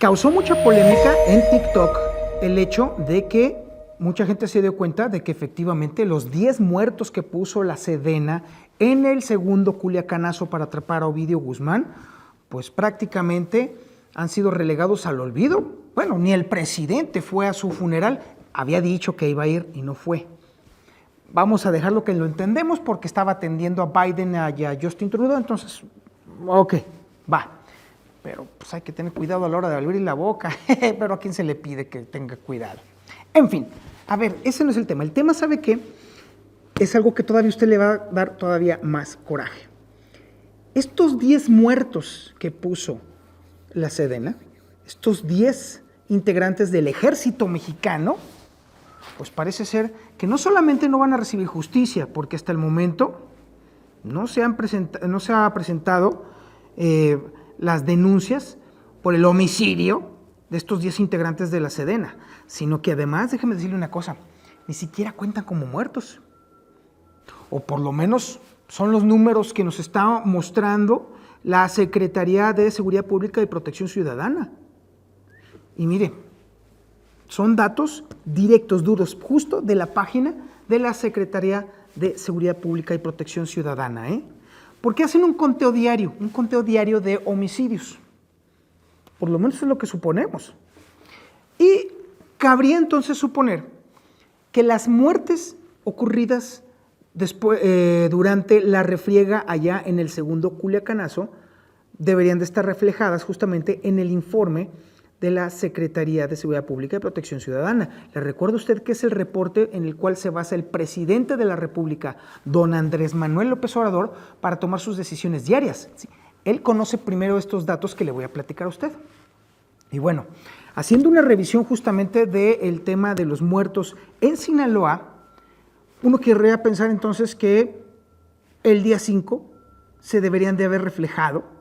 Causó mucha polémica en TikTok el hecho de que mucha gente se dio cuenta de que efectivamente los 10 muertos que puso la Sedena en el segundo culiacanazo para atrapar a Ovidio Guzmán, pues prácticamente han sido relegados al olvido. Bueno, ni el presidente fue a su funeral, había dicho que iba a ir y no fue. Vamos a dejarlo que lo entendemos porque estaba atendiendo a Biden y a Justin Trudeau, entonces, ok, va. Pero pues hay que tener cuidado a la hora de abrir la boca, pero ¿a quién se le pide que tenga cuidado? En fin, a ver, ese no es el tema. El tema, ¿sabe qué? Es algo que todavía usted le va a dar todavía más coraje. Estos 10 muertos que puso la Sedena, estos 10 integrantes del ejército mexicano, pues parece ser que no solamente no van a recibir justicia, porque hasta el momento no se ha presentado las denuncias por el homicidio de estos 10 integrantes de la Sedena, sino que además, déjeme decirle una cosa, ni siquiera cuentan como muertos, o por lo menos son los números que nos está mostrando la Secretaría de Seguridad Pública y Protección Ciudadana. Y mire, son datos directos, duros, justo de la página de la Secretaría de Seguridad Pública y Protección Ciudadana, porque hacen un conteo diario de homicidios. Por lo menos es lo que suponemos. Y cabría entonces suponer que las muertes ocurridas después, durante la refriega allá en el segundo culiacanazo deberían de estar reflejadas justamente en el informe de la Secretaría de Seguridad Pública y Protección Ciudadana. Le recuerdo a usted que es el reporte en el cual se basa el presidente de la República, don Andrés Manuel López Obrador, para tomar sus decisiones diarias. Sí, él conoce primero estos datos que le voy a platicar a usted. Y bueno, haciendo una revisión justamente del tema de los muertos en Sinaloa, uno querría pensar entonces que el día 5 se deberían de haber reflejado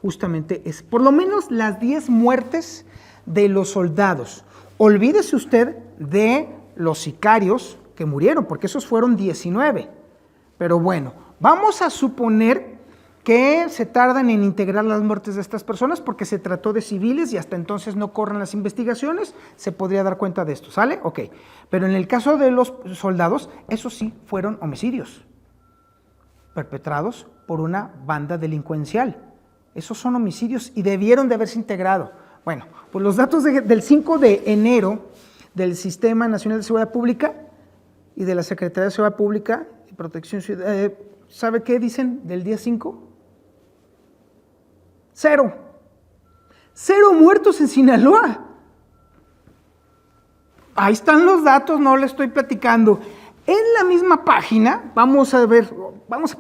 justamente por lo menos las 10 muertes de los soldados. Olvídese usted de los sicarios que murieron, porque esos fueron 19. Pero bueno, vamos a suponer que se tardan en integrar las muertes de estas personas porque se trató de civiles y hasta entonces no corren las investigaciones, se podría dar cuenta de esto, ¿sale? Ok, pero en el caso de los soldados, esos sí fueron homicidios perpetrados por una banda delincuencial. Esos son homicidios y debieron de haberse integrado. Bueno, pues los datos del 5 de enero del Sistema Nacional de Seguridad Pública y de la Secretaría de Seguridad Pública y Protección Ciudadana, ¿sabe qué dicen del día 5? 0. 0 muertos en Sinaloa. Ahí están los datos, no le estoy platicando. En la misma página, vamos a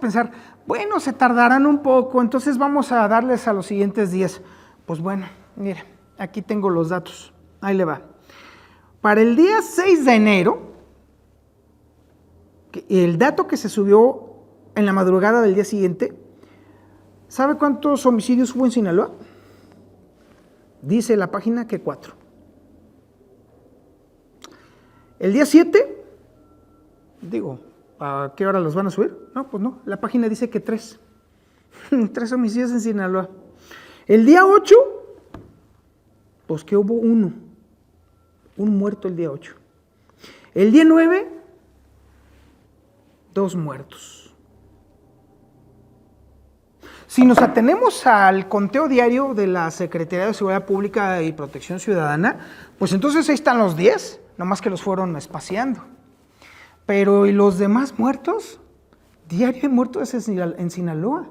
pensar, bueno, se tardarán un poco, entonces vamos a darles a los siguientes días. Pues bueno, mire, aquí tengo los datos, ahí le va. Para el día 6 de enero, el dato que se subió en la madrugada del día siguiente, ¿sabe cuántos homicidios hubo en Sinaloa? Dice la página que 4. El día 7, digo, ¿a qué hora los van a subir? No, pues no, la página dice que 3. 3 homicidios en Sinaloa. El día 8, pues que hubo 1. Un muerto el día 8. El día 9, 2 muertos. Si nos atenemos al conteo diario de la Secretaría de Seguridad Pública y Protección Ciudadana, pues entonces ahí están los 10, nomás que los fueron espaciando. Pero ¿y los demás muertos? Diario hay muertos en Sinaloa.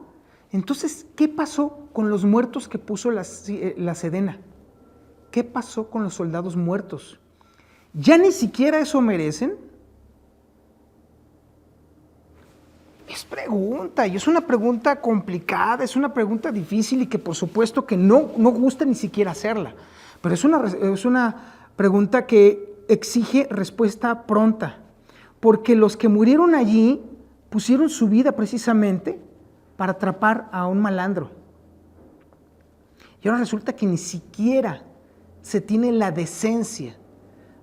Entonces, ¿qué pasó con los muertos que puso la Sedena? ¿Qué pasó con los soldados muertos? ¿Ya ni siquiera eso merecen? Es pregunta, y es una pregunta complicada, es una pregunta difícil y que por supuesto que no gusta ni siquiera hacerla. Pero es una pregunta que exige respuesta pronta. Porque los que murieron allí pusieron su vida precisamente para atrapar a un malandro. Y ahora resulta que ni siquiera se tiene la decencia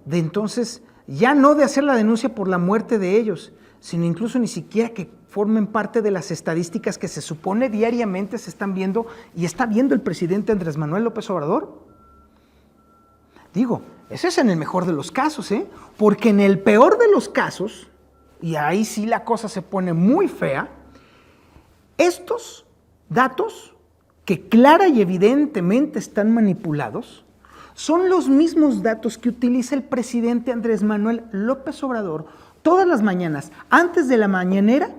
de entonces ya no de hacer la denuncia por la muerte de ellos, sino incluso ni siquiera que formen parte de las estadísticas que se supone diariamente se están viendo y está viendo el presidente Andrés Manuel López Obrador. Digo, ese es en el mejor de los casos, porque en el peor de los casos, y ahí sí la cosa se pone muy fea, estos datos que clara y evidentemente están manipulados, son los mismos datos que utiliza el presidente Andrés Manuel López Obrador todas las mañanas, antes de la mañanera,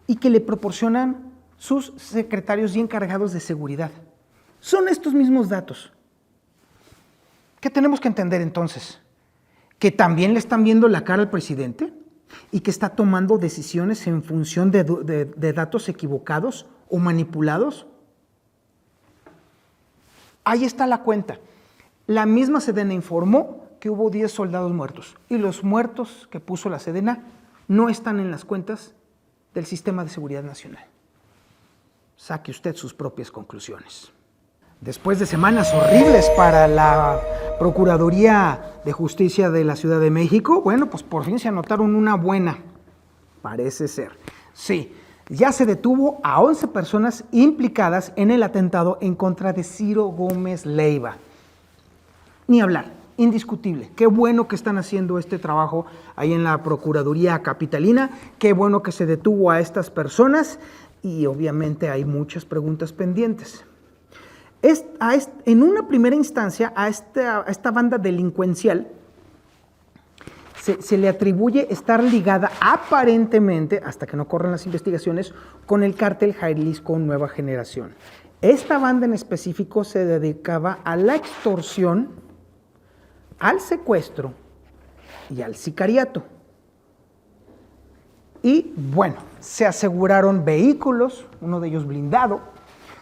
y que le proporcionan sus secretarios y encargados de seguridad. Son estos mismos datos. ¿Qué tenemos que entender entonces? ¿Que también le están viendo la cara al presidente y que está tomando decisiones en función de datos equivocados o manipulados? Ahí está la cuenta. La misma Sedena informó que hubo 10 soldados muertos y los muertos que puso la Sedena no están en las cuentas del Sistema de Seguridad Nacional. Saque usted sus propias conclusiones. Después de semanas horribles para la Procuraduría de Justicia de la Ciudad de México, bueno, pues por fin se anotaron una buena, parece ser. Sí, ya se detuvo a 11 personas implicadas en el atentado en contra de Ciro Gómez Leiva. Ni hablar, indiscutible. Qué bueno que están haciendo este trabajo ahí en la Procuraduría Capitalina, qué bueno que se detuvo a estas y obviamente hay muchas preguntas pendientes. En una primera instancia, a esta banda delincuencial se le atribuye estar ligada aparentemente, hasta que no corran las investigaciones, con el cártel Jalisco Nueva Generación. Esta banda en específico se dedicaba a la extorsión, al secuestro y al sicariato. Y bueno, se aseguraron vehículos, uno de ellos blindado,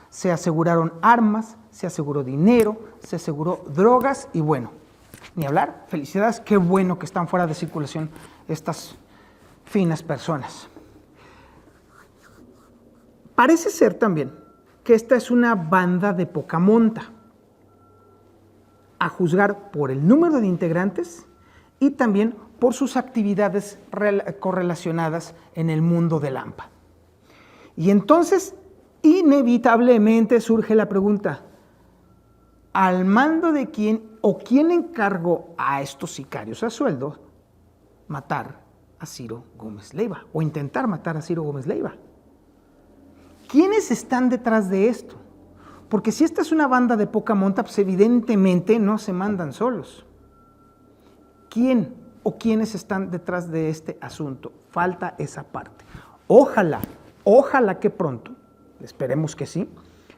se aseguraron armas, se aseguró dinero, se aseguró drogas y bueno, ni hablar, felicidades, qué bueno que están fuera de circulación estas finas personas. Parece ser también que esta es una banda de poca monta, a juzgar por el número de integrantes y también por sus actividades correlacionadas en el mundo del AMPA. Y entonces, inevitablemente surge la pregunta, ¿al mando de quién o quién encargó a estos sicarios a sueldo matar a Ciro Gómez Leiva o intentar matar a Ciro Gómez Leiva? ¿Quiénes están detrás de esto? Porque si esta es una banda de poca monta, pues evidentemente no se mandan solos. ¿Quién o quiénes están detrás de este asunto? Falta esa parte. Ojalá que pronto, esperemos que sí,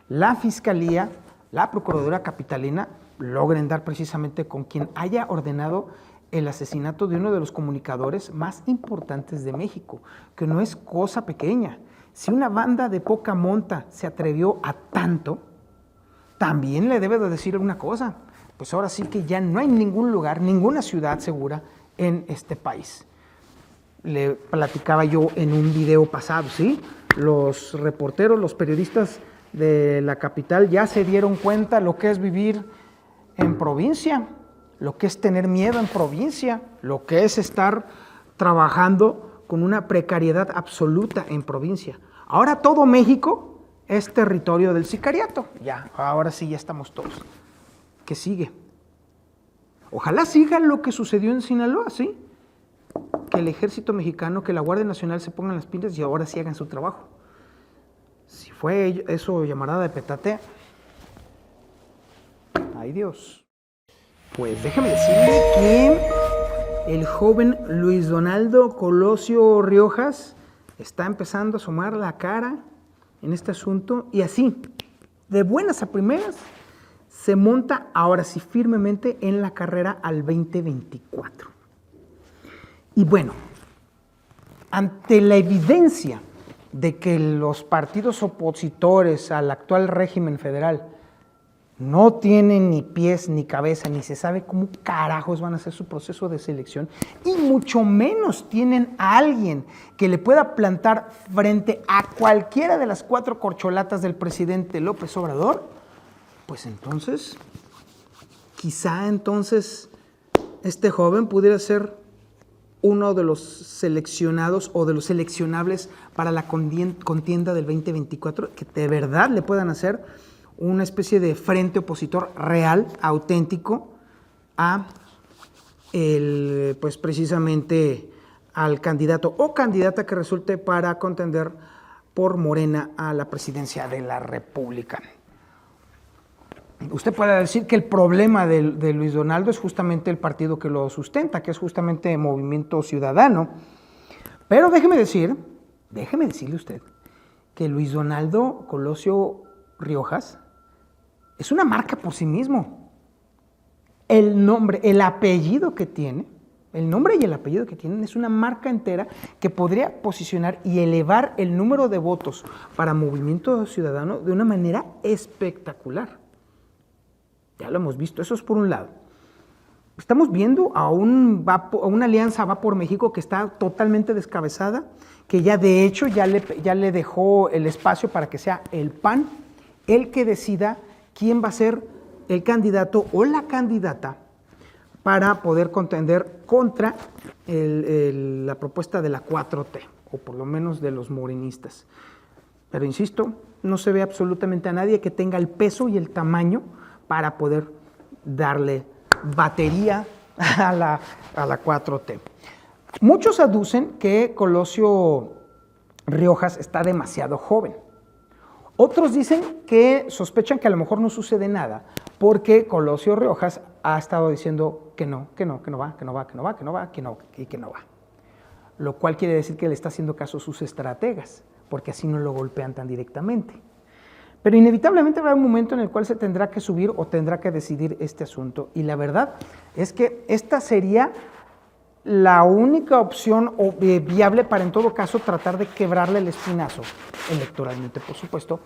la Fiscalía, la Procuraduría Capitalina logren dar precisamente con quien haya ordenado el asesinato de uno de los comunicadores más importantes de México, que no es cosa pequeña. Si una banda de poca monta se atrevió a tanto, también le debe de decir una cosa, pues ahora sí que ya no hay ningún lugar, ninguna ciudad segura en este país. Le platicaba yo en un video pasado, ¿sí? Los reporteros, los periodistas de la capital ya se dieron cuenta lo que es vivir en provincia, lo que es tener miedo en provincia, lo que es estar trabajando con una precariedad absoluta en provincia. Ahora todo México es territorio del sicariato. Ya, ahora sí ya estamos todos. ¿Qué sigue? Ojalá siga lo que sucedió en Sinaloa, ¿sí? Que el ejército mexicano, que la Guardia Nacional se pongan las pilas y ahora sí hagan su trabajo. Si fue eso llamarada de petate, ay Dios. Pues déjeme decirle que el joven Luis Donaldo Colosio Riojas está empezando a asomar la cara en este asunto y así, de buenas a primeras, se monta ahora sí firmemente en la carrera al 2024. Y bueno, ante la evidencia de que los partidos opositores al actual régimen federal no tienen ni pies ni cabeza, ni se sabe cómo carajos van a hacer su proceso de selección, y mucho menos tienen a alguien que le pueda plantar frente a cualquiera de las 4 corcholatas del presidente López Obrador, pues entonces, quizá entonces este joven pudiera ser uno de los seleccionados o de los seleccionables para la contienda del 2024, que de verdad le puedan hacer una especie de frente opositor real, auténtico, a pues precisamente al candidato o candidata que resulte para contender por Morena a la presidencia de la República. Usted puede decir que el problema de Luis Donaldo es justamente el partido que lo sustenta, que es justamente Movimiento Ciudadano. Pero déjeme decirle usted que Luis Donaldo Colosio Riojas es una marca por sí mismo. El nombre, el apellido que tiene, el nombre y el apellido que tienen es una marca entera que podría posicionar y elevar el número de votos para Movimiento Ciudadano de una manera espectacular. Ya lo hemos visto, eso es por un lado. Estamos viendo a una alianza Va por México que está totalmente descabezada, que ya de hecho ya le dejó el espacio para que sea el PAN el que decida quién va a ser el candidato o la candidata para poder contender contra la propuesta de la 4T, o por lo menos de los morenistas. Pero insisto, no se ve absolutamente a nadie que tenga el peso y el tamaño para poder darle batería a la 4T. Muchos aducen que Colosio Riojas está demasiado joven. Otros dicen que sospechan que a lo mejor no sucede nada, porque Colosio Riojas ha estado diciendo que no va. Lo cual quiere decir que le está haciendo caso a sus estrategas, porque así no lo golpean tan directamente. Pero inevitablemente habrá un momento en el cual se tendrá que subir o tendrá que decidir este asunto. Y la verdad es que esta sería la única opción viable para, en todo caso, tratar de quebrarle el espinazo, electoralmente, por supuesto,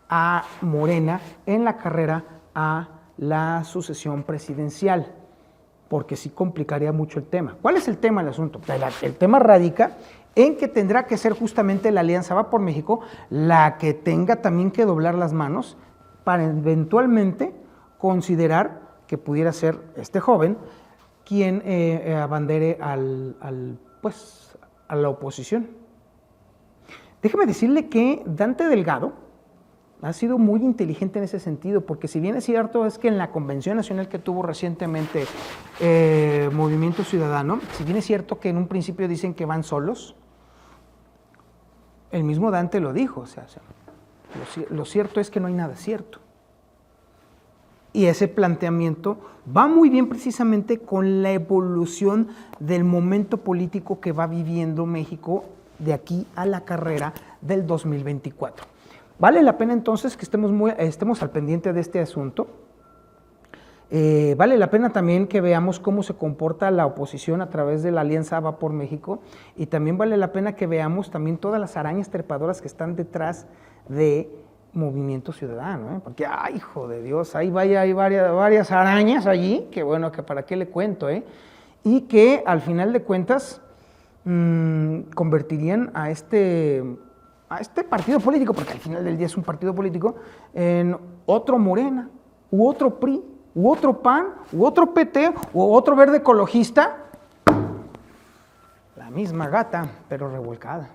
a Morena en la carrera a la sucesión presidencial, porque sí complicaría mucho el tema. ¿Cuál es el tema del asunto? El tema radica en que tendrá que ser justamente la Alianza Va por México la que tenga también que doblar las manos para eventualmente considerar que pudiera ser este joven quien abandere a la oposición. Déjeme decirle que Dante Delgado ha sido muy inteligente en ese sentido, porque si bien es cierto es que en la convención nacional que tuvo recientemente Movimiento Ciudadano, si bien es cierto que en un principio dicen que van solos, el mismo Dante lo dijo, lo cierto es que no hay nada cierto. Y ese planteamiento va muy bien precisamente con la evolución del momento político que va viviendo México de aquí a la carrera del 2024. Vale la pena entonces que estemos al pendiente de este asunto. Vale la pena también que veamos cómo se comporta la oposición a través de la Alianza Va por México, y también vale la pena que veamos también todas las arañas trepadoras que están detrás de Movimiento Ciudadano, porque, ¡ay, hijo de Dios! Hay varias arañas allí, que bueno, que para qué le cuento, y que al final de cuentas convertirían a este partido político, porque al final del día es un partido político, en otro Morena, u otro PRI, u otro PAN, u otro PT, u otro verde ecologista. La misma gata, pero revolcada.